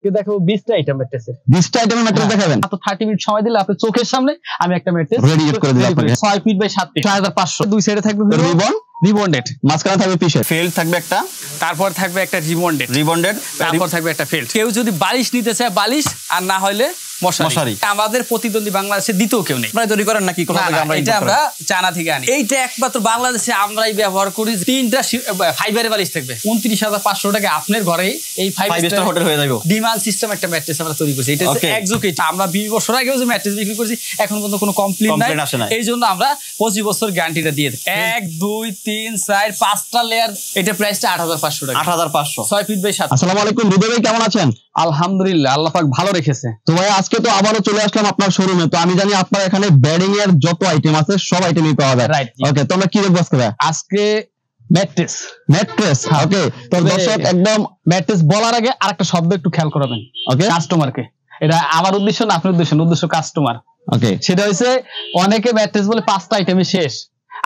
দেখো 20টা আইটেম ম্যাট্রেসের 20টা আইটেমের ম্যাট্রেস দেখাবেন। মাত্র 30 মিনিট সময় দিলে আপনার চোখের সামনে আমি একটা ম্যাট্রেস রেডি করে দিলাম আপনাকে। 6 ফিট বাই 7 ফিট 6500। দুই সাইডে থাকবে রিবন্ডেড, মাঝখানে থাকবে পিসের ফেল্ড থাকবে একটা, তারপর থাকবে একটা রিবন্ডেড, তারপর থাকবে একটা ফেল্ড। কেউ যদি বালিশ নিতে চায় বালিশ, আর না হলে মশারি। আমাদের প্রতিদ্বন্দ্বী বাংলাদেশে দ্বিতীয় কেউ নেই। আপনারা তৈরি করেন নাকি? এটা আমরা চায়না থেকে আনি। এইটা একমাত্র বাংলাদেশে আমরাই ব্যবহার করি। 3টা ফাইবারের বালিশ থাকবে 29,500 টাকা। আপনার ঘরে এই 5 স্টার হোটেল হয়ে যাবে। ডিমান্ড সিস্টেম একটা ম্যাট্রেস আমরা তৈরি করছি। এটা হচ্ছে এক্সোকেট। আমরা 20 বছর আগেও যে ম্যাট্রেস বিক্রি করেছি এখন পর্যন্ত কোনো কমপ্লেইন নাই। এই জন্য আমরা 25 বছর গ্যারান্টিটা দিয়ে দিই। 1 2 3 4 5টা লেয়ার। এটা প্রাইসটা 8,500 টাকা। 8,500 6 ফিট বাই 7। আসসালামু আলাইকুম হৃদয় ভাই, কেমন আছেন? আলহামদুলিল্লাহ, আল্লাহ পাক ভালো রেখেছে। তো ভাই আজকে তো আবারও চলে আসলাম আপনার শোরুমে। তো আমি জানি আপনার এখানে বেডিং এর যত আইটেম আছে সব আইটেমই পাওয়া যায়। ওকে, তো আমরা কি দেখব আজকে? ম্যাট্রেস। ওকে, তো দর্শক একদম ম্যাট্রেস বলার আগে আরেকটা শব্দ একটু খেয়াল করবেন। ওকে, কাস্টমারকে। এটা আমার উদ্দেশ্য না, আপনার উদ্দেশ্য কাস্টমার। ওকে, সেটা হচ্ছে অনেকে ম্যাট্রেস বলে 5টা আইটেমই শেষ।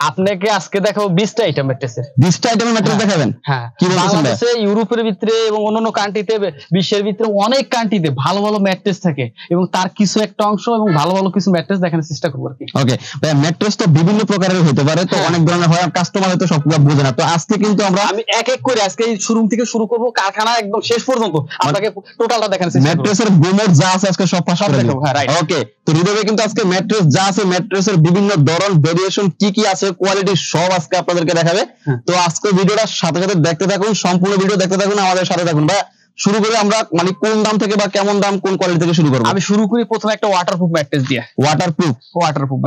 আপনাকে আজকে দেখাবো 20টা আইটেম ম্যাট্রেসের। 20টা আইটেমের ম্যাট্রেস দেখাবেন? হ্যাঁ, কি বাংলাদেশে, ইউরোপের ভিতরে এবং অন্যান্য কান্ট্রিতে, বিশ্বের ভিতরে অনেক কান্ট্রিতে ভালো ভালো ম্যাট্রেস থাকে এবং তার কিছু একটা অংশ এবং ভালো ভালো কিছু ম্যাট্রেস দেখানোর চেষ্টা করব আর কি। ওকে ভাই, ম্যাট্রেস তো বিভিন্ন প্রকারের হতে পারে, তো অনেক ধরনের হয়, কাস্টমার হয়তো সবগুলো বোঝে না। তো আজকে কিন্তু আমি এক এক করে আজকে এই শোরুম থেকে শুরু করব, কারখানা একদম শেষ পর্যন্ত আপনাকে টোটালটা দেখানোর চেষ্টা করব। ম্যাট্রেসের গুমট যা আছে আজকে সব পাশ করে দেব। ওকে, তো হৃদয় ভাই কিন্তু আজকে ম্যাট্রেস যা আছে, ম্যাট্রেসের বিভিন্ন ধরন, ভেরিয়েশন কি কি আছে, কোয়ালিটি সব আজকে আপনাদেরকে দেখাবে। তো আজকে ভিডিওটা সাথে সাথে দেখতে থাকুন, সম্পূর্ণ ভিডিও দেখতে থাকুন, আমাদের সাথে থাকুন। ভাই শুরু করে আমরা মানে কোন দাম থেকে বা কেমন দাম, কোন কোয়ালিটি থেকে শুরু করব? আমি শুরু করি প্রথমে একটা ওয়াটারপ্রুফ ম্যাট্রেস দিয়ে। ওয়াটারপ্রুফ।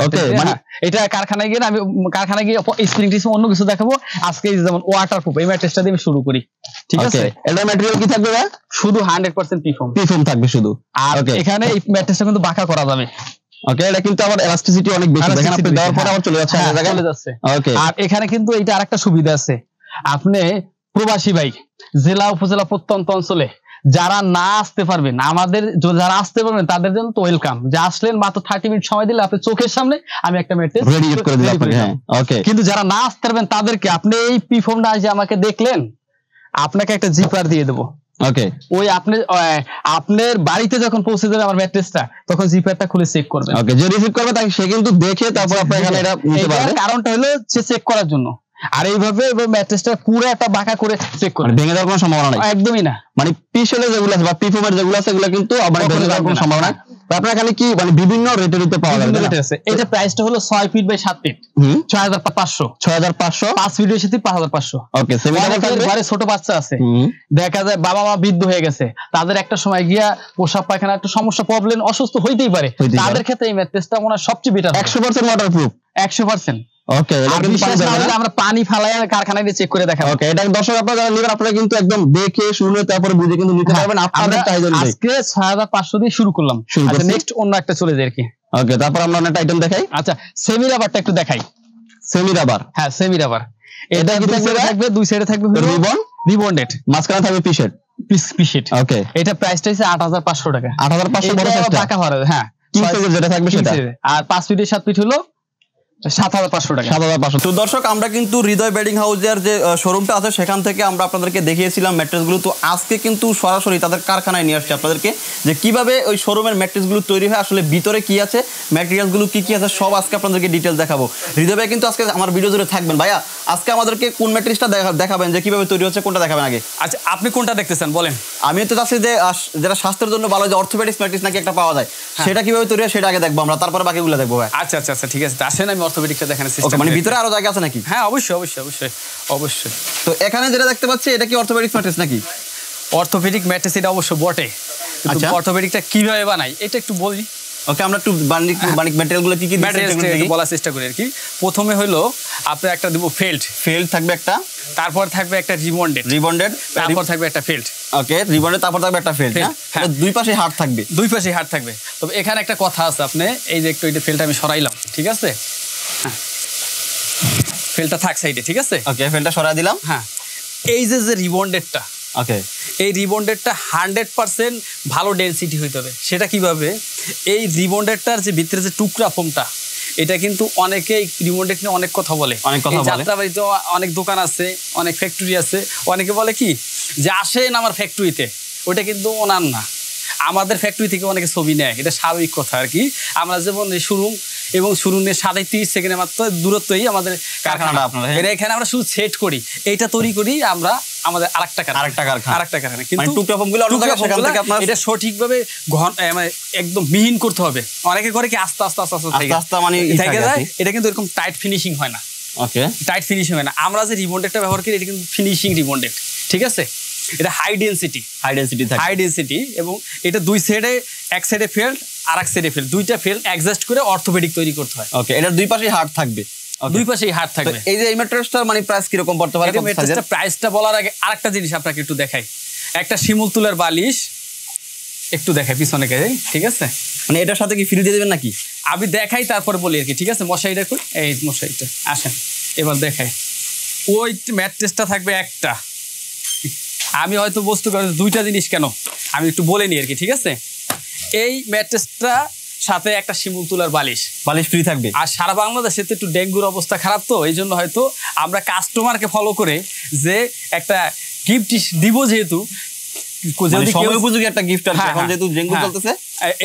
ওকে, মানে এটা কারখানায় গিয়ে আমি কারখানায় গিয়ে স্প্রিং টিস অন্য কিছু দেখাবো। আজকে যেমন ওয়াটারপ্রুফ এই ম্যাট্রেসটা দিয়ে আমি শুরু করি। ঠিক আছে, এটা ম্যাটেরিয়াল কি থাকবে ভাই? শুধু 100% পিফোম থাকবে শুধু। আর এখানে এই ম্যাট্রেসটা কিন্তু বাঁকা করা যাবে। ওকে, এটা কিন্তু আবার এলাস্টিসিটি অনেক বেশি, দেখেন আপনি দেওয়ার পরে আবার চলে যাচ্ছে এই জায়গায় চলে যাচ্ছে। ওকে, আর এখানে কিন্তু এটা আরেকটা সুবিধা আছে। আপনি প্রবাসী ভাই, জেলা উপজেলা প্রত্যন্ত অঞ্চলে যারা না আসতে পারবেন, আমাদের যারা আসতে পারবেন তাদের জন্য তো ওয়েলকাম। যে আসলেন মাত্র 30 মিনিট সময় দিলে আপনার চোখের সামনে আমি একটা ম্যাট্রেস রেডি করে দিলাম। ওকে, কিন্তু যারা না আসতে পারবেন তাদেরকে আপনি এই পিফোমটা যে আমাকে দেখলেন, আপনাকে একটা জিপার দিয়ে দেবো। ওকে, ওই আপনার বাড়িতে যখন পৌঁছে যাবে আমার ম্যাট্রেসটা, তখন জিপারটা খুলে চেক করবেন। ওকে, যে রিসিভ করবে তাকে সে কিন্তু দেখে তারপর আপনার এখানে এটা নিতে পারবে। কারণটা হলো সে চেক করার জন্য। আর এইভাবে ম্যাট্রেসটা পুরো একটা বাঁকা করে চেক করে, ভেঙে যাওয়ার কোনো সম্ভাবনা নাই। একদমই না। মানে পিছলে যেগুলো আছে বা পিফোমের যেগুলো আছে এগুলো কিন্তু আবার ভেঙে যাওয়ার কোনো সম্ভাবনা নাই। আপনার এখানে কি মানে বিভিন্ন রেটের দিতে পাওয়া যাবে? এটা প্রাইসটা হলো 6 ফিট বাই 7 ফিট 6500। 5 ফিটের সাথে 5500। ওকে, ঘরে ছোট বাচ্চা আছে, দেখা যায় বাবা মা বৃদ্ধ হয়ে গেছে, তাদের একটা সময় গিয়া প্রসাব পায়খানা একটা সমস্যা, প্রবলেম, অসুস্থ হইতেই পারে। তাদের ক্ষেত্রে এই ম্যাট্রেসটা মনে হয় সবচেয়ে বেটার। 100% ওয়াটারপ্রুফ। 100%। ওকে, আমরা পানি ফালায় কারখানায় দিয়ে চেক করে দেখাবো। ওকে, এটা দর্শক আপনারা যারা নেবেন আপনারা কিন্তু একদম দেখে শুনে তারপরে বুঝে কিন্তু নিতে পারবেন আপনাদের চাহিদা অনুযায়ী। আজকে 6500 দিয়ে শুরু করলাম। আচ্ছা, নেক্সট অন্য একটা চলে যাই আর কি। ওকে, তারপর আমরা একটা আইটেম দেখাই। আচ্ছা, সেমি রাবারটা একটু দেখাই। Semi rubber? হ্যাঁ, সেমি রাবার। এটা কি থাকবে? দুই সাইডে থাকবে রিবন্ডেড, মাঝখানে থাকবে পিসেট। ওকে, এটা প্রাইসটা হচ্ছে 8500 টাকা। 8500 বড় সাইজটা টাকা ভরা। হ্যাঁ, কিং সাইজের যেটা থাকবে সেটা। আর 5 ফিটের 7 ফিট হলো 7500 টাকা। 7500। তো দর্শক আমরা কিন্তু হৃদয় বেডিং হাউসের যে শোরুমটা আছে সেখান থেকে আমরা আপনাদেরকে দেখিয়েছিলাম ম্যাট্রেসগুলো। তো আজকে কিন্তু সরাসরি তাদের কারখানায় নিয়ে আসছি আপনাদেরকে, যে কিভাবে ওই শোরুমের ম্যাট্রেসগুলো তৈরি হয়, আসলে ভিতরে কি আছে, ম্যাটেরিয়ালসগুলো কি কি আছে, সব আজকে আপনাদেরকে ডিটেলস দেখাবো। হৃদয় ভাই কিন্তু আজকে আমার ভিডিও জুড়ে থাকবেন। ভাইয়া আজকে আমাদেরকে কোন ম্যাট্রেসটা দেখাবেন, যে কিভাবে তৈরি হচ্ছে, কোনটা দেখাবেন আগে? আচ্ছা, আপনি কোনটা দেখতেছেন বলেন। আমি তো চাচ্ছি যে যেটা স্বাস্থ্যের জন্য ভালো, যে অর্থোপেডিক্স ম্যাট্রেস নাকি একটা পাওয়া যায়, সেটা কিভাবে তৈরি হয় সেটা আগে দেখবো আমরা, তারপরে বাকিগুলো দেখবো। ভাই আচ্ছা আচ্ছা আচ্ছা, ঠিক আছে, আসেন আমি অর্থোপেডিক্সটা দেখানোর চেষ্টা। মানে ভিতরে আরো জায়গা আছে নাকি? হ্যাঁ, অবশ্যই অবশ্যই অবশ্যই অবশ্যই। তো এখানে যেটা দেখতে পাচ্ছি এটা কি অর্থোপেডিক্স ম্যাট্রেস নাকি? অর্থোপেডিক ম্যাট্রেস এটা অবশ্য বটে। কিন্তু অর্থোপেডিকটা কিভাবে বানাই এটা একটু বলি। ওকে, আমরা একটু বানিক ম্যাটেরিয়ালগুলো কি কি বলার চেষ্টা করি আর কি। প্রথমে হলো আপনার একটা দেবো ফেল্ড থাকবে একটা, তারপর থাকবে একটা রিবন্ডেড, তারপর থাকবে একটা ফেল্ড। ওকে, রিবন্ডেড, তারপর থাকবে একটা ফেল্ড। হ্যাঁ, দুই পাশে হাড় থাকবে। তবে এখানে একটা কথা আছে, আপনি এই যে একটু এই ফেল্ডটা আমি সরাইলাম, ঠিক আছে? হ্যাঁ, ফেল্ডটা থাক সাইডে, ঠিক আছে? ওকে, ফেল্ডটা সরাই দিলাম। হ্যাঁ, এই যে রিবন্ডেডটা, ওকে, এই রিবন্ডেডটা 100% ভালো ডেনসিটি হইতে হবে। সেটা কিভাবে? এই রিবন্ডেডটার যে ভিতরে যে টুকরা ফোমটা, এটা কিন্তু অনেকে রিবন্ডেড নিয়ে অনেক কথা বলে। যাত্রাবাড়িতে অনেক দোকান আছে, অনেক ফ্যাক্টরি আছে, অনেকে বলে কি যে আসেন আমার ফ্যাক্টরিতে, ওটা কিন্তু ওনার না। আমাদের ফ্যাক্টরি থেকে অনেকে ছবি নেয়, এটা স্বাভাবিক কথা আর কি। আমরা যেমন শোরুম এবং শোরুমের 30 সেকেন্ডের মাত্র দূরত্বই আমাদের কারখানাটা আপনার, এটা এখানে আমরা শুধু সেট করি, এইটা তৈরি করি আমরা আমাদের আরেকটা কারখানা। কিন্তু এটা সঠিকভাবে মানে একদম মিহিন করতে হবে। অনেকে করে কি আস্তে আস্তে থেকে যায়, এটা কিন্তু এরকম টাইট ফিনিশিং হয় না। ওকে, টাইট ফিনিশিং হয় না। আমরা যে রিবন্ডেডটা ব্যবহার করি এটা কিন্তু ফিনিশিং রিবন্ডেড, ঠিক আছে? এটা হাই ডেনসিটি এবং এটা দুই সাইডে, এক সাইডে ফেল্ড আর এক সাইডে ফেল্ড, দুইটা ফেল্ড অ্যাডজাস্ট করে অর্থোপেডিক তৈরি করতে হয়। ওকে, এটার দুই পাশেই হার্ড থাকবে, দুই পাশেই হার্ড থাকবে। এই যে এই ম্যাট্রেসটার মানে প্রাইস কি রকম পড়তে পারে? ম্যাট্রেসটা প্রাইসটা বলার আগে আরেকটা জিনিস আপনাকে একটু দেখাই। একটা শিমুল তুলার বালিশ একটু দেখাই পিছনে, ঠিক আছে? মানে এটার সাথে কি ফ্রি দিয়ে দেবেন নাকি? আমি দেখাই তারপরে বলি আর কি, ঠিক আছে? মশারিটা কই, এই মশারিটা আসেন এবার দেখাই। ওই ম্যাট্রেসটা থাকবে একটা, আমি হয়তো বস্তু করে দুইটা জিনিস কেন আমি একটু বলে নিই আর কি, ঠিক আছে? এই ম্যাট্রেসটা সাথে একটা শিমুল তুলার বালিশ ফ্রি থাকবে। আর সারা বাংলাদেশে তো একটু ডেঙ্গুর অবস্থা খারাপ, তো এই জন্য হয়তো আমরা কাস্টমারকে ফলো করে যে একটা গিফট দিব, যেহেতু উপযোগী একটা গিফট এখন যেহেতু ডেঙ্গু চলতেছে,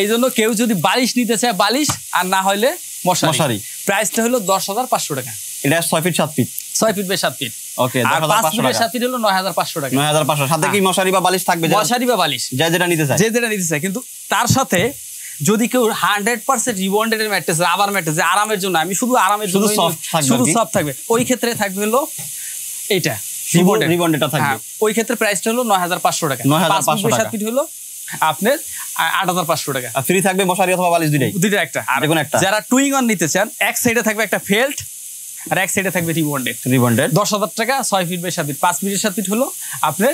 এই জন্য কেউ যদি বালিশ নিতে চায় বালিশ, আর না হলে মশারি, প্রাইসটা হলো 10,500 টাকা। এটা 6 feet 7 feet, 6 feet by 7 feet. Okay, আর 5 ফিট বাই 7 ফিট হলো 9,500 টাকা। 9,500 সাথে কি মশারি বা বালিশ থাকবে? মশারি বা বালিশ যেটা নিতে চায়, কিন্তু তার সাথে যদি কেউ 100% রিবন্ডেড ম্যাট্রেস, রাবার ম্যাট্রেস আরামের জন্য, আমি শুধু আরামের জন্য শুধু সফট থাকবে, ওই ক্ষেত্রে থাকবে হলো এইটা রিবন্ডেডটা থাকবে। ওই ক্ষেত্রে প্রাইসটা হলো 9,500 টাকা। 9,500 টাকা। 7 ফিট হলো আপনার 8,500 টাকা। আর ফ্রি থাকবে মশারি অথবা বালিশ দুইটা একটা, আর কোন একটা। যারা টুইং অন নিতে চান, এক সাইডে থাকবে একটা ফেল্ট আর এক সাইডে থাকবে রিবন্ডেড 10,000 টাকা। 6 ফিট বাই 7 ফিট, 5 ফিটের 7 ফিট হলো আপনার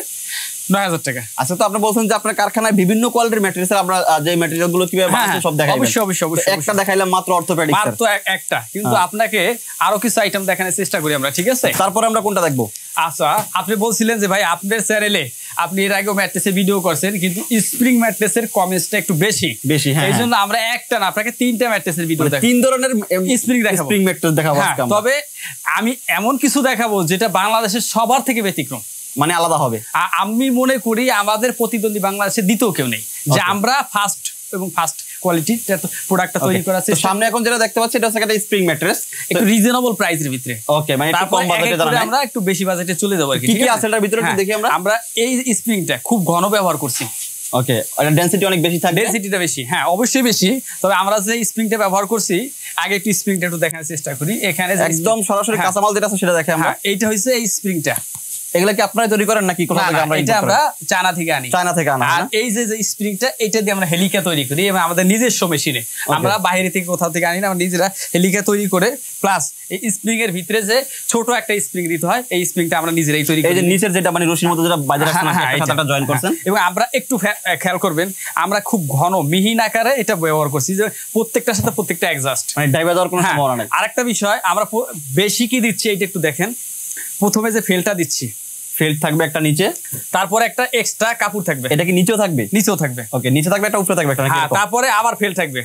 9,000 টাকা। আচ্ছা, তো আপনি বলছেন যে আপনার কারখানায় বিভিন্ন কোয়ালিটির ম্যাটেরিয়াল, আমরা যে ম্যাটেরিয়াল গুলো কিভাবে বানাচ্ছেন সব দেখাইবেন। অবশ্যই একটা দেখাইলাম মাত্র অর্থোপেডিক্স, মাত্র একটা, কিন্তু আপনাকে আরো কিছু আইটেম দেখানোর চেষ্টা করি আমরা, ঠিক আছে? তারপরে আমরা কোনটা দেখবো? আচ্ছা, আপনি বলছিলেন যে ভাই আপনার চ্যানেলে আপনি এর আগেও ম্যাট্রেসের ভিডিও করছেন, কিন্তু স্প্রিং ম্যাট্রেসের কমেন্টসটা একটু বেশি, এই জন্য আমরা একটা না আপনাকে 3টা ম্যাট্রেসের ভিডিও দেখাবো, 3 ধরনের স্প্রিং ম্যাট্রেস দেখাবো আজকে আমরা। তবে আমি এমন কিছু দেখাবো যেটা বাংলাদেশের সবার থেকে ব্যতিক্রম, মানে আলাদা হবে। আমি মনে করি আমাদের প্রতিদ্বন্দ্বী বাংলাদেশে দ্বিতীয় কেউ নেই, যে আমরা ফার্স্ট এবং ফার্স্ট কোয়ালিটির প্রোডাক্টটা তৈরি করা আছে। সামনে এখন যেটা দেখতে পাচ্ছি এটা হচ্ছে একটা স্প্রিং ম্যাট্রেস, একটু রিজনেবল প্রাইসের ভিতরে। ওকে, মানে একটু কম বাজেটে যারা, আমরা একটু বেশি বাজেটে চলে যাব আর কি। কি আছে এটার ভিতরে একটু দেখি আমরা। আমরা এই স্প্রিংটা খুব ঘন ব্যবহার করছি। ওকে, এটা ডেনসিটি অনেক বেশি থাকে, ডেনসিটিটা বেশি, হ্যাঁ অবশ্যই বেশি। তবে আমরা যে স্প্রিংটা ব্যবহার করছি, আগে একটু স্প্রিংটা একটু দেখানোর চেষ্টা করি। এখানে একদম সরাসরি কাঁচামাল যেটা আছে সেটা দেখে আমরা। এইটা হইছে এই স্প্রিংটা, এগুলা কি আপনারা তৈরি করেন নাকি কোথা থেকে? আমরা চায়না থেকে আনি। আর এই যে স্প্রিংটা, এটা দিয়ে আমরা হেলিকা তৈরি করি এবং আমাদের নিজস্ব মেশিনে, আমরা বাইরে থেকে কোথাও থেকে আনি না, আমরা নিজেরা হেলিকা তৈরি করে, প্লাস এই স্প্রিং এর ভিতরে যে ছোট একটা স্প্রিং দিতে হয়, এই স্প্রিংটা আমরা নিজেরাই তৈরি করি। এই যে নিচের যেটা মানে রশির মতো যেটা বাইরে একটা জয়েন করছেন, এবং আমরা একটু খেয়াল করবেন, আমরা খুব ঘন মিহিন আকারে এটা ব্যবহার করছি, যে প্রত্যেকটার সাথে প্রত্যেকটা অ্যাডজাস্ট, মানে ডাইভার দেওয়ার কোনো সম্ভাবনা নেই। আরেকটা বিষয়, আমরা বেশি কি দিচ্ছি এইটা একটু দেখেন। প্রথমে যে ফেলটা দিচ্ছি, ফেল্ট থাকবে একটা নিচে, তারপরে একটা এক্সট্রা কাপড় থাকবে। এটা কি নিচেও থাকবে? নিচেও থাকবে। ওকে, নিচে থাকবে একটা, উপরে থাকবে একটা, তারপরে আবার ফেল থাকবে।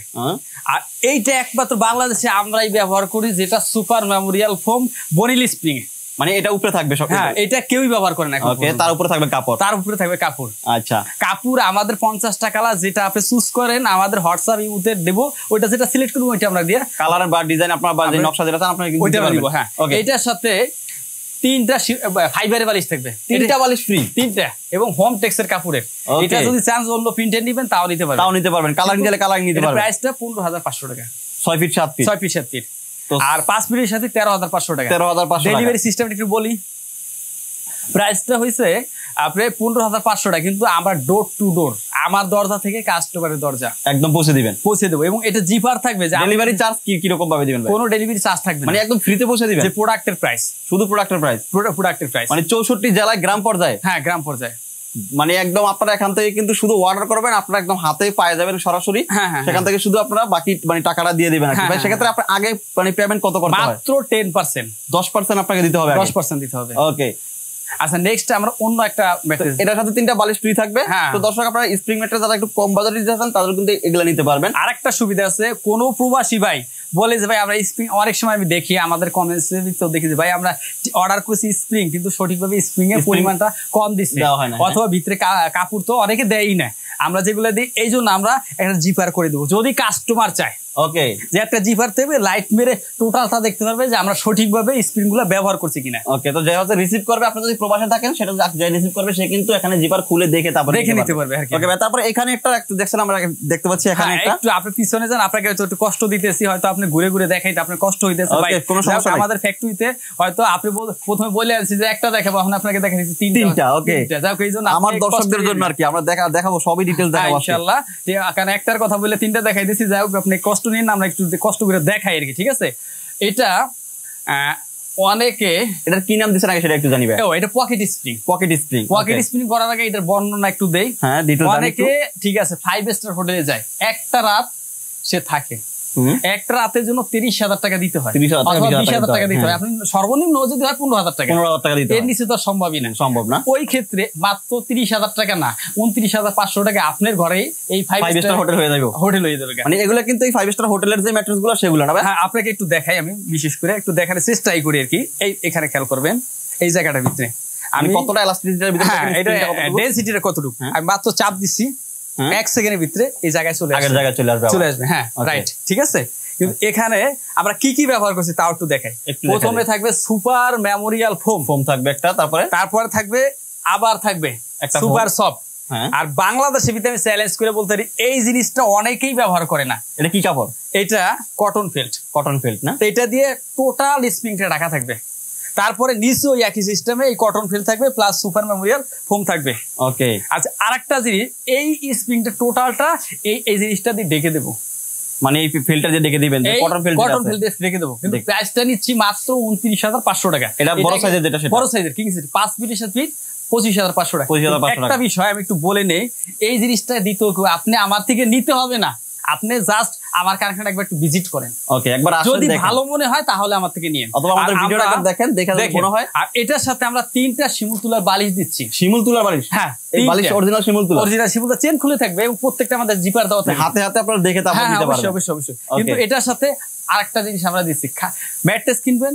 আর এইটা একমাত্র বাংলাদেশে আমরাই ব্যবহার করি, যেটা সুপার মেমোরিয়াল ফোম বনিল স্প্রিং, মানে এটা উপরে থাকবে সব। হ্যাঁ, এটা কেউই ব্যবহার করে না। ওকে, তার উপরে থাকবে কাপড়, আচ্ছা কাপড় আমাদের 50টা কালার, যেটা আপনি চুজ করেন আমাদের হোয়াটসঅ্যাপ ইউতে দেব, ওইটা যেটা সিলেক্ট করব ওইটা আমরা দিয়ে কালার বা ডিজাইন আপনার বা যে নকশা যেটা চান আপনারা ওইটা দিব। হ্যাঁ, এটার সাথে 3টা ফাইবারের বালিশ থাকবে, 3টা বালিশ ফ্রি, 3টা, এবং হোম টেক্সের কাপড়ের। এটা যদি চান অন্য প্রিন্টের নেবেন তাও নিতে পারবেন, কালারিং দিলে কালারিং নিতে পারবেন। প্রাইসটা 15,500 টাকা, 6 ফিট 7 ফিট, 6 ফিট 7 ফিট। আর 5 ফিটের সাথে 13,500 টাকা। 13,500 ডেলিভারি সিস্টেম একটু বলি। প্রাইসটা হইছে আপনি 15,500 টাকা, কিন্তু আমরা ডোর টু ডোর, আমার দরজা থেকে কাস্টমারের দরজা একদম পৌঁছে দেবো। এবং এটা জিপার থাকবে, যে ডেলিভারি চার্জ কি রকম ভাবে দিবেন? কোনো ডেলিভারি চার্জ থাকবে না, মানে একদম ফ্রিতে পৌঁছে দিবেন। যে প্রোডাক্টের প্রাইস, শুধু প্রোডাক্টের প্রাইস, মানে 64 জেলায় গ্রাম পর্যায়ে। হ্যাঁ, গ্রাম পর্যায়ে, মানে একদম আপনারা এখান থেকে কিন্তু শুধু অর্ডার করবেন, আপনারা একদম হাতে পায়ে যাবেন সরাসরি। সেখান থেকে শুধু আপনারা বাকি মানে টাকাটা দিয়ে দিবেন। সেক্ষেত্রে আপনার আগে মানে পেমেন্ট কত করতে হয়? মাত্র 10%, 10% আপনাকে দিতে হবে, 10% দিতে হবে। ওকে, আচ্ছা, নেক্সট আমরা অন্য একটা ম্যাট্রেস, এটার সাথে 3টা বালিশ ফ্রি থাকবে। তো দর্শক, আপনারা স্প্রিং ম্যাট্রেস যারা একটু কম বাজেটে দিতে চান তাদের কিন্তু এগুলা নিতে পারবেন। আরেকটা সুবিধা আছে, কোনো প্রবাসী ভাই বলে যে ভাই আমরা স্প্রিং, অনেক সময় আমি দেখি আমাদের কমেন্টসে দেখি যে ভাই আমরা অর্ডার করছি স্প্রিং, কিন্তু সঠিকভাবে স্প্রিং এর পরিমাণটা কম দিচ্ছে, অথবা ভিতরে কাপড় তো অনেকে দেয়ই না। আমরা যেগুলো দিই এই জন্য আমরা একটা জিপার করে দেবো যদি কাস্টমার চায়। ওকে, যে একটা জিপার থেকে লাইট মেরে টোটালটা দেখতে পারবে যে আমরা সঠিকভাবে স্প্রিং গুলো ব্যবহার করছি কিনা। ওকে, তো যে হচ্ছে রিসিভ করবে, আপনি যদি প্রবাসে থাকেন সেটা যে রিসিভ করবে সে কিন্তু এখানে জিপার খুলে দেখে তারপরে দেখে নিতে পারবে। ওকে, তারপরে এখানে একটা দেখছেন আমরা দেখতে পাচ্ছি এখানে একটু আপনি পিছনে যান, আপনাকে একটু কষ্ট দিতেছি, হয়তো আপনি ঘুরে ঘুরে দেখাইতে আপনার কষ্ট হইতেছে ভাই, কোনো সমস্যা নাই। আমাদের ফ্যাক্টরিতে হয়তো আপনি প্রথমে বলে আনছি যে একটা দেখাবো, এখন আপনাকে দেখাচ্ছি তিনটা। ওকে, যাও এইজন্য আমার দর্শকদের জন্য আর কি আমরা দেখাবো সবই ডিটেইলস দেখাবো ইনশাআল্লাহ। কারণ একটার কথা বলে তিনটা দেখাই দিয়েছি, যাই হোক আপনি কষ্ট নিন, আমরা একটু কষ্ট করে দেখাই আর কি, ঠিক আছে। এটা অনেকে এটার কি নাম দিছেন আগে সেটা একটু জানিবে। এটা পকেট স্প্রিং। পকেট স্প্রিং করার আগে এটার বর্ণনা একটু দেই। হ্যাঁ, অনেকে ঠিক আছে 5 স্টার হোটেলে যায়, একটা রাত সে থাকে, একটা রাতের জন্য 30,000 টাকা দিতে হয়, 20,000 টাকা দিতে হয়। আপনি সর্বনিম্ন যদি হয় 15,000 টাকা, 15,000 টাকা দিতে হয়, এর নিচে তো সম্ভবই না, সম্ভব না। ওই ক্ষেত্রে মাত্র 30,000 টাকা না 29,500 টাকা আপনার ঘরে এই 5 স্টার হোটেল হয়ে যাবে, মানে এগুলো কিন্তু এই 5 স্টার হোটেলের যে ম্যাট্রেস গুলো সেগুলো না। হ্যাঁ, আপনাকে একটু দেখাই, আমি বিশেষ করে একটু দেখার চেষ্টাই করি আর কি। এই এখানে খেয়াল করবেন এই জায়গাটার ভিতরে আমি কতটা এলাস্টিসিটির ভিতরে, এটা ডেনসিটিটা কতটুকু আমি মাত্র চাপ দিচ্ছি, 1 সেকেন্ডের ভিতরে এই জায়গায় চলে আসবে। হ্যাঁ, রাইট, ঠিক আছে। কিন্তু এখানে আমরা কি কি ব্যবহার করছি তাও একটু দেখাই। প্রথমে থাকবে সুপার মেমোরিয়াল ফোম থাকবে একটা, তারপরে থাকবে আবার থাকবে সুপার সফট। আর বাংলাদেশে আমি চ্যালেঞ্জ করে বলতে পারি এই জিনিসটা অনেকেই ব্যবহার করে না। এটা কি কাপড়? এটা কটন ফেল্ট না, এটা দিয়ে টোটাল স্প্রিংটা ঢাকা থাকবে। তারপরে নিচে ওই একই সিস্টেমে এই কটন ফিল থাকবে প্লাস সুপার মেমোরিয়াল ফোম থাকবে। ওকে, আচ্ছা, আরেকটা জিনিস, এই স্প্রিংটা টোটালটা এই জিনিসটা দিয়ে ঢেকে দেবো, মানে এই ফিল্টার দিয়ে ঢেকে দিবেন, কটন ফিল দিয়ে ঢেকে দেবো। কিন্তু প্রাইসটা নিচ্ছি মাত্র 29,500 টাকা। এটা বড় সাইজের, যেটা বড় সাইজের কিং সিটি 5 ফিটের সাথে 25,500 টাকা। একটা বিষয় আমি একটু বলে নেই, এই জিনিসটা দিতে আপনি আমার থেকে নিতে হবে না, আপনি জাস্ট আমার কারখানা একবার একটু ভিজিট করেন। ওকে, একবার যদি ভালো মনে হয় তাহলে আমার থেকে নিয়েন, অথবা আমাদের ভিডিওটা দেখেন, দেখে মনে হয়। আর এটার সাথে আমরা 3টা শিমুল তুলার বালিশ দিচ্ছি। শিমুল তুলার বালিশ? হ্যাঁ, এই বালিশ অরিজিনাল শিমুল তুলা, চেন খুলে থাকবে এবং প্রত্যেকটা আমাদের জিপার দেওয়া থাকবে, হাতে আপনারা দেখে তারপর নিতে পারবেন। অবশ্যই। কিন্তু এটার সাথে আরেকটা জিনিস আমরা দিচ্ছি, ম্যাট্রেস কিনবেন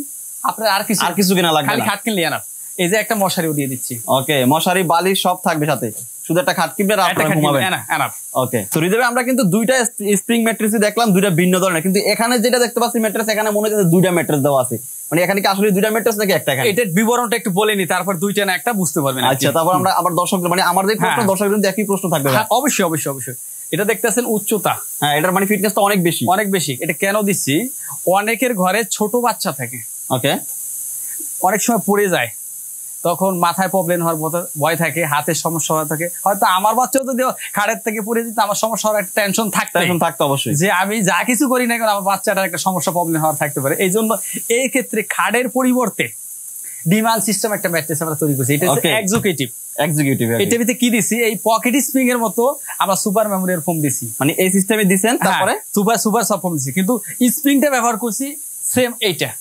আপনার আর কিছু কিনা লাগবে না, খালি খাট কিনলে না। এই যে একটা মশারিও দিয়ে দিচ্ছি। ওকে, মশারি বালিশ সব থাকবে সাথে, শুধু একটা খাট কিনবেন আর আপনারা ঘুমাবেন। ওকে, তো হৃদয় আমরা কিন্তু দুইটা স্প্রিং ম্যাট্রেস দেখলাম, দুইটা ভিন্ন ধরনের। কিন্তু এখানে যেটা দেখতে পাচ্ছি ম্যাট্রেস, এখানে মনে হচ্ছে দুইটা ম্যাট্রেস দেওয়া আছে, মানে এখানে কি আসলে দুইটা ম্যাট্রেস নাকি একটা? এটার বিবরণটা একটু বলে নি, তারপর দুইটা না একটা বুঝতে পারবেন। আচ্ছা, তারপর আমরা আবার দর্শক, মানে আমার যে প্রশ্ন, দর্শকদের কিন্তু একই প্রশ্ন থাকবে। অবশ্যই। এটা দেখতেছেন উচ্চতা, হ্যাঁ, এটার মানে ফিটনেস তো অনেক বেশি। এটা কেন দিচ্ছি, অনেকের ঘরে ছোট বাচ্চা থাকে, ওকে, অনেক সময় পড়ে যায়, তখন মাথায় প্রবলেম হওয়ার ভয় থাকে, হাতের সমস্যা হওয়া থাকে। হয়তো আমার বাচ্চাও যদি খাড়ের থেকে পড়ে যেত, আমার সমস্যা হওয়ার একটা টেনশন থাকতো অবশ্যই, যে আমি যা কিছু করি না কেন আমার বাচ্চাটার একটা সমস্যা প্রবলেম হওয়ার থাকতে পারে। এই জন্য এই ক্ষেত্রে খাড়ের পরিবর্তে ডিমাল সিস্টেম একটা ম্যাট্রেস আমরা তৈরি করছি। এটা হচ্ছে এক্সিকিউটিভ। এটার ভিতরে কি দিছি, এই পকেট স্প্রিং এর মতো আমরা সুপার মেমোরিয়াল ফোম দিছি, মানে এই সিস্টেমে দিছেন। তারপরে সুপার সফট ফোম দিছি, কিন্তু স্প্রিংটা ব্যবহার করছি সেম এইটা।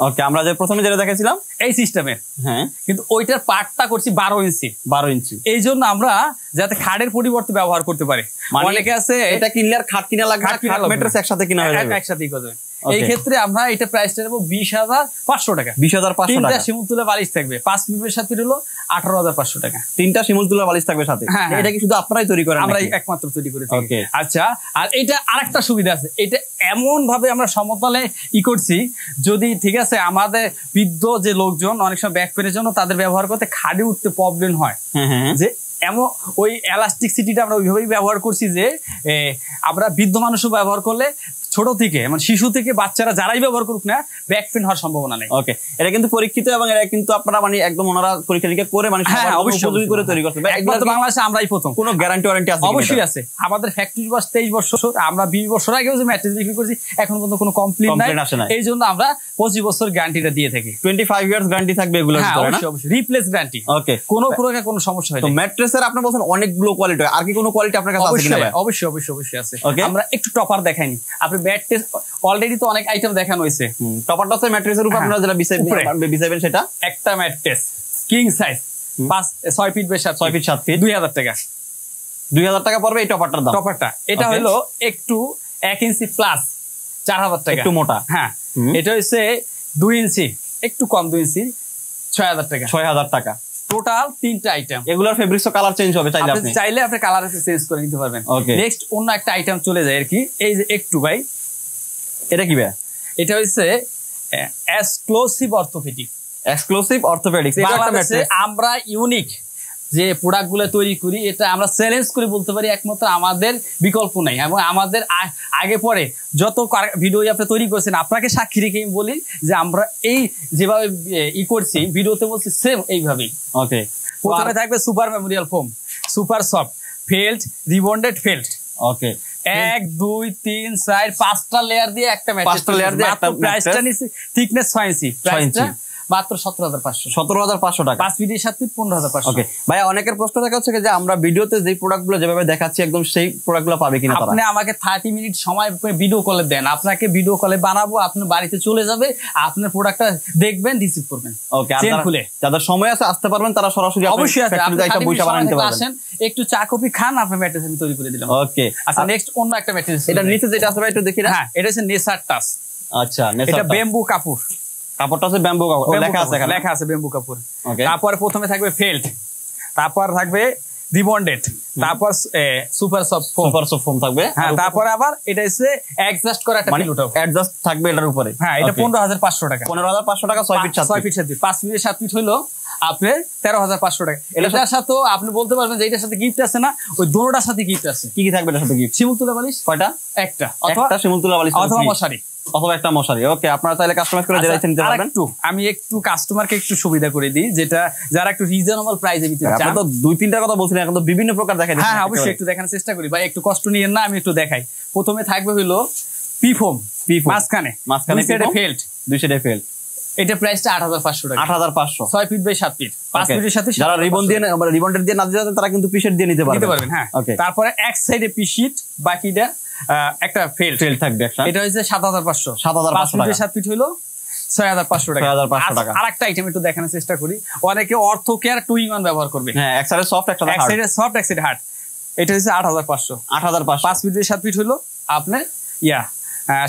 ওকে, আমরা যে প্রথমে যেটা দেখাইছিলাম এই সিস্টেমের, হ্যাঁ, কিন্তু ওইটার পার্টটা করছি 12 ইঞ্চি। এই জন্য আমরা যাতে খাটের পরিবর্তে ব্যবহার করতে পারি। অনেকে আছে এটা কিনলে আর খাট কিনা লাগবে না, খাট ম্যাট্রেস একসাথে কিনা হয়ে যাবে, একসাথেই করবে। এই ক্ষেত্রে আমরা এটা প্রাইসটা দেবো 20,500 টাকা। 20,500 টাকা। 3টা শিমুল তুলা বালিশ থাকবে, 5 পিপের সাথে হলো 18,500 টাকা। 3টা শিমুল তুলা বালিশ থাকবে সাথে। এটা কি শুধু আপনারাই তৈরি করেন? আমরাই একমাত্র তৈরি করে থাকি। আচ্ছা, আর এটা আরেকটা সুবিধা আছে, এটা এমন ভাবে আমরা সমতলে করছি, যদি ঠিক আছে আমাদের বৃদ্ধ যে লোকজন অনেক সময় ব্যাক পেনের জন্য তাদের ব্যবহার করতে খাড়ে উঠতে প্রবলেম হয়, যে এমন ওই এলাস্টিসিটিটা আমরা ওইভাবেই ব্যবহার করছি যে আমরা বৃদ্ধ মানুষও ব্যবহার করলে ছোট থেকে মানে শিশু থেকে বাচ্চারা যারাই ব্যবহার করুক না ব্যাক পেন হওয়ার সম্ভাবনা নেই। ওকে, এটা কিন্তু পরীক্ষিত এবং এটা কিন্তু আপনারা মানে একদম ওনারা পরীক্ষা নিরীক্ষা করে মানে উপযোগী করে তৈরি করতে পারে। একমাত্র বাংলাদেশে আমরাই প্রথম। কোনো গ্যারান্টি ওয়ারেন্টি আছে? অবশ্যই আছে। আমাদের ফ্যাক্টরি বয়স 23 বছর, আমরা 20 বছর আগেও যে ম্যাট্রেস বিক্রি করছি এখন পর্যন্ত কোনো কমপ্লেইন নাই। এই জন্য আমরা 25 বছর গ্যারান্টিটা দিয়ে থাকি। 25 ইয়ার্স গ্যারান্টি থাকবে এগুলোর ভিতরে না? অবশ্যই, রিপ্লেস গ্যারান্টি। ওকে, কোনো প্রকার কোনো সমস্যা হয় না। তো ম্যাট্রেসের আপনি বলেন অনেকগুলো কোয়ালিটি হয়, আর কি কোনো কোয়ালিটি আপনার কাছে আছে কিনা ভাই? অবশ্যই আছে। আমরা একটু টপার দেখাইনি, আপনি ম্যাট্রেস অলরেডি তো অনেক আইটেম দেখানো হয়েছে। টপারটা হচ্ছে ম্যাট্রেসের উপর আপনারা যেটা বিছাইবেন সেটা একটা mattress king size 6 feet by 7 feet 2000 টাকা। 2000 টাকা পড়বে এই টপারটার দাম। টপারটা এটা হলো একটু 1 ইঞ্চি প্লাস 4000 টাকা, একটু মোটা। হ্যাঁ, এটা হচ্ছে 2 ইঞ্চি একটু কম, 2 ইঞ্চি 6000 টাকা। 6000 টাকা। টোটাল 3টা আইটেম। এগুলোর ফেব্রিক্স কালার চেঞ্জ হবে, চাইলে আপনি কালার চেঞ্জ করে নিতে পারবেন। নেক্সট অন্য একটা আইটেম চলে যায় আর কি, এই যে একটু ভাই, এটা কি ভাই? এটা হচ্ছে এক্সক্লুসিভ অর্থোপেডিক। এক্সক্লুসিভ অর্থোপেডিক্স, আমরা ইউনিক যে প্রোডাক্ট গুলো তৈরি করি, এটা আমরা চ্যালেঞ্জ করে বলতে পারি একমাত্র আমাদের বিকল্প নাই। এবং আমাদের আগে পরে যত ভিডিও আপনি তৈরি করছেন, আপনাকে সাক্ষী রেখে বলি যে আমরা এই যেভাবে করছি ভিডিওতে বলছি সেম এইভাবেই। ওকে, প্রথমে থাকবে super memorial foam, super soft felt, rebonded felt. Okay, 1 2 3 4 5টা লেয়ার দিয়ে একটা ম্যাট্রেস, 5টা লেয়ার দিয়ে একটা প্রাইসটা নিছি থিকনেস 6 ইঞ্চি, প্রাইসটা মাত্র 17,500 টাকা। 5 ফিটের 7 ফিট 15,500। ওকে ভাই, অনেকের প্রশ্ন দেখা হচ্ছে যে আমরা ভিডিওতে যে প্রোডাক্টগুলো যেভাবে দেখাচ্ছি একদম সেই প্রোডাক্টগুলো পাবে কিনা তারা? আপনি আমাকে 30 মিনিট সময় ভিডিও কলে দেন, আপনাকে ভিডিও কলে বানাবো, আপনার বাড়িতে চলে যাবে, আপনার প্রোডাক্টটা দেখবেন, রিসিভ করবেন। ওকে, চেন খুলে যাদের সময় আছে আসতে পারবেন, তারা সরাসরি অবশ্যই ফ্যাক্টরিতে বসে বানাতে পারবেন। আসেন, একটু চা কফি খান, আপনার ম্যাট্রেস আমি তৈরি করে দিলাম। ওকে, আচ্ছা নেক্সট অন্য একটা ম্যাট্রেস, এটা নিচে যেটা আছে ভাই একটু দেখি না। হ্যাঁ, এটা হচ্ছে নেসার টাচ। আচ্ছা, এটা ব্যাম্বু কাপড়, কাপড়টা আছে ব্যাম্বু কাপড়, লেখা আছে এখানে, লেখা আছে ব্যাম্বু কাপড়। তারপরে প্রথমে থাকবে ফেল্ট, তারপর থাকবে রিবন্ডেড, তারপর সুপার সফট ফোম, থাকবে। হ্যাঁ, তারপরে আবার এটা হচ্ছে অ্যাডজাস্ট করা একটা পিলোটাও অ্যাডজাস্ট থাকবে এটার উপরে। হ্যাঁ, এটা 15,500 টাকা। 15,500 টাকা, 6 ফিট 7 ফিট। 5 ফিটের 7 ফিট হলো আপনার 13,500 টাকা। এটার সাথে আপনি বলতে পারবেন যে এটার সাথে গিফট আছে না, ওই দুটোটার সাথে গিফট আছে। কি কি থাকবে এটার সাথে গিফট? শিমুল তুলা বালিশ কয়টা? একটা, অথবা শিমুল তুলা বালিশ অথবা মশারি, অথবা একটা মশারি। ওকে, আপনারা চাইলে কাস্টমাইজ করে দিতে পারবেন। আমি একটু কাস্টমারকে একটু সুবিধা করে দিই, যেটা যারা একটু রিজনেবল প্রাইসে দিতে চান। আপনি তো 2-3টা কথা বলছিলেন, এখন তো বিভিন্ন প্রকার দেখাই দিচ্ছেন। হ্যাঁ, অবশ্যই একটু দেখানোর চেষ্টা করি ভাই, একটু কষ্ট নিয়েন না, আমি একটু দেখাই। প্রথমে থাকবে হলো পিফোম, মাঝখানে ফেল্ট, 2 সাইডে ফেল্ট। এটা প্রাইসটা 8,500 টাকা। 8,500, 6 ফিট বাই 7 ফিট, 5 ফিটের সাথে যারা রিবন্ডেড দিয়ে না দিতে তারা কিন্তু পিশের দিয়ে নিতে পারবেন। হ্যাঁ, তারপরে এক সাইডে পিশিট, বাকিটা একটা ফেল্ট থাকবে একটা। এটা হচ্ছে 7,500 টাকা। 7 ফিট হলো 6,500 টাকা। 6,500 টাকা। আরেকটা আইটেম একটু দেখানোর চেষ্টা করি, অনেকে অর্থ কেয়ার 2-in-1 ব্যবহার করবে। হ্যাঁ, এক সাইডে সফট, এক সাইডে সফট, এক সাইডে হার্ড। এটা হচ্ছে 8,500। 5 ফিট বাই 7 ফিট হলো আপনার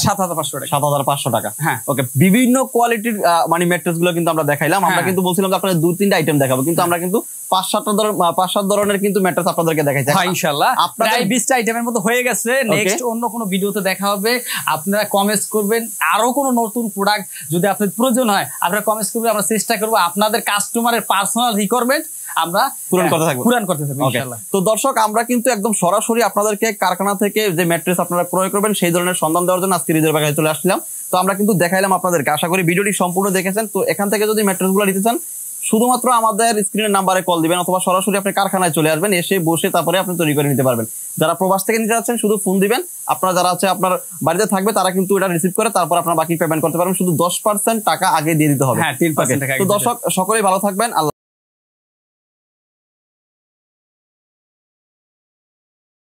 7,500 টাকা। 7,500 টাকা। হ্যাঁ, ওকে, বিভিন্ন কোয়ালিটির মানে ম্যাট্রেস গুলো কিন্তু আমরা দেখাইলাম। আমরা কিন্তু বলছিলাম যে আপনাদের 2-3টা আইটেম দেখাবো, কিন্তু আমরা কিন্তু 5-7 ধরনের কিন্তু ম্যাট্রেস আপনাদেরকে দেখাইছি। হ্যাঁ, ইনশাআল্লাহ প্রায় 20টা আইটেমের মতো হয়ে গেছে। নেক্সট অন্য কোনো ভিডিওতে দেখা হবে, আপনারা কমেন্টস করবেন। আরো কোনো নতুন প্রোডাক্ট যদি আপনাদের প্রয়োজন হয়, আপনারা কমেন্টস করবেন, আমরা চেষ্টা করবো আপনাদের কাস্টমারের পার্সোনাল রিকোয়ারমেন্ট আমরা পূরণ করতে থাকবো ইনশাআল্লাহ। তো দর্শক, আমরা কিন্তু একদম সরাসরি আপনাদেরকে কারখানা থেকে যে ম্যাট্রেস আপনারা ক্রয় করবেন সেই ধরনের সন্ধান দেওয়ার জন্য আজকে হৃদয়ের বাগানে চলে আসলাম। তো আমরা কিন্তু দেখাইলাম আপনাদেরকে, আশা করি ভিডিওটি সম্পূর্ণ দেখেছেন। তো এখান থেকে যদি ম্যাট্রেস গুলো নিতে চান, শুধুমাত্র আমাদের স্ক্রিনের নাম্বারে কল দিবেন, অথবা সরাসরি আপনি কারখানায় চলে আসবেন, এসে বসে তারপরে আপনি তৈরি করে নিতে পারবেন। যারা প্রবাস থেকে নিতে যাচ্ছেন শুধু ফোন দিবেন, আপনারা যারা আছে আপনার বাড়িতে থাকবে তারা কিন্তু এটা রিসিভ করে তারপর আপনার বাকি পেমেন্ট করতে পারবেন। শুধু 10% টাকা আগে দিয়ে দিতে হবে। হ্যাঁ, 3% টাকা। তো দর্শক সকলেই ভালো থাকবেন। আল্লাহ।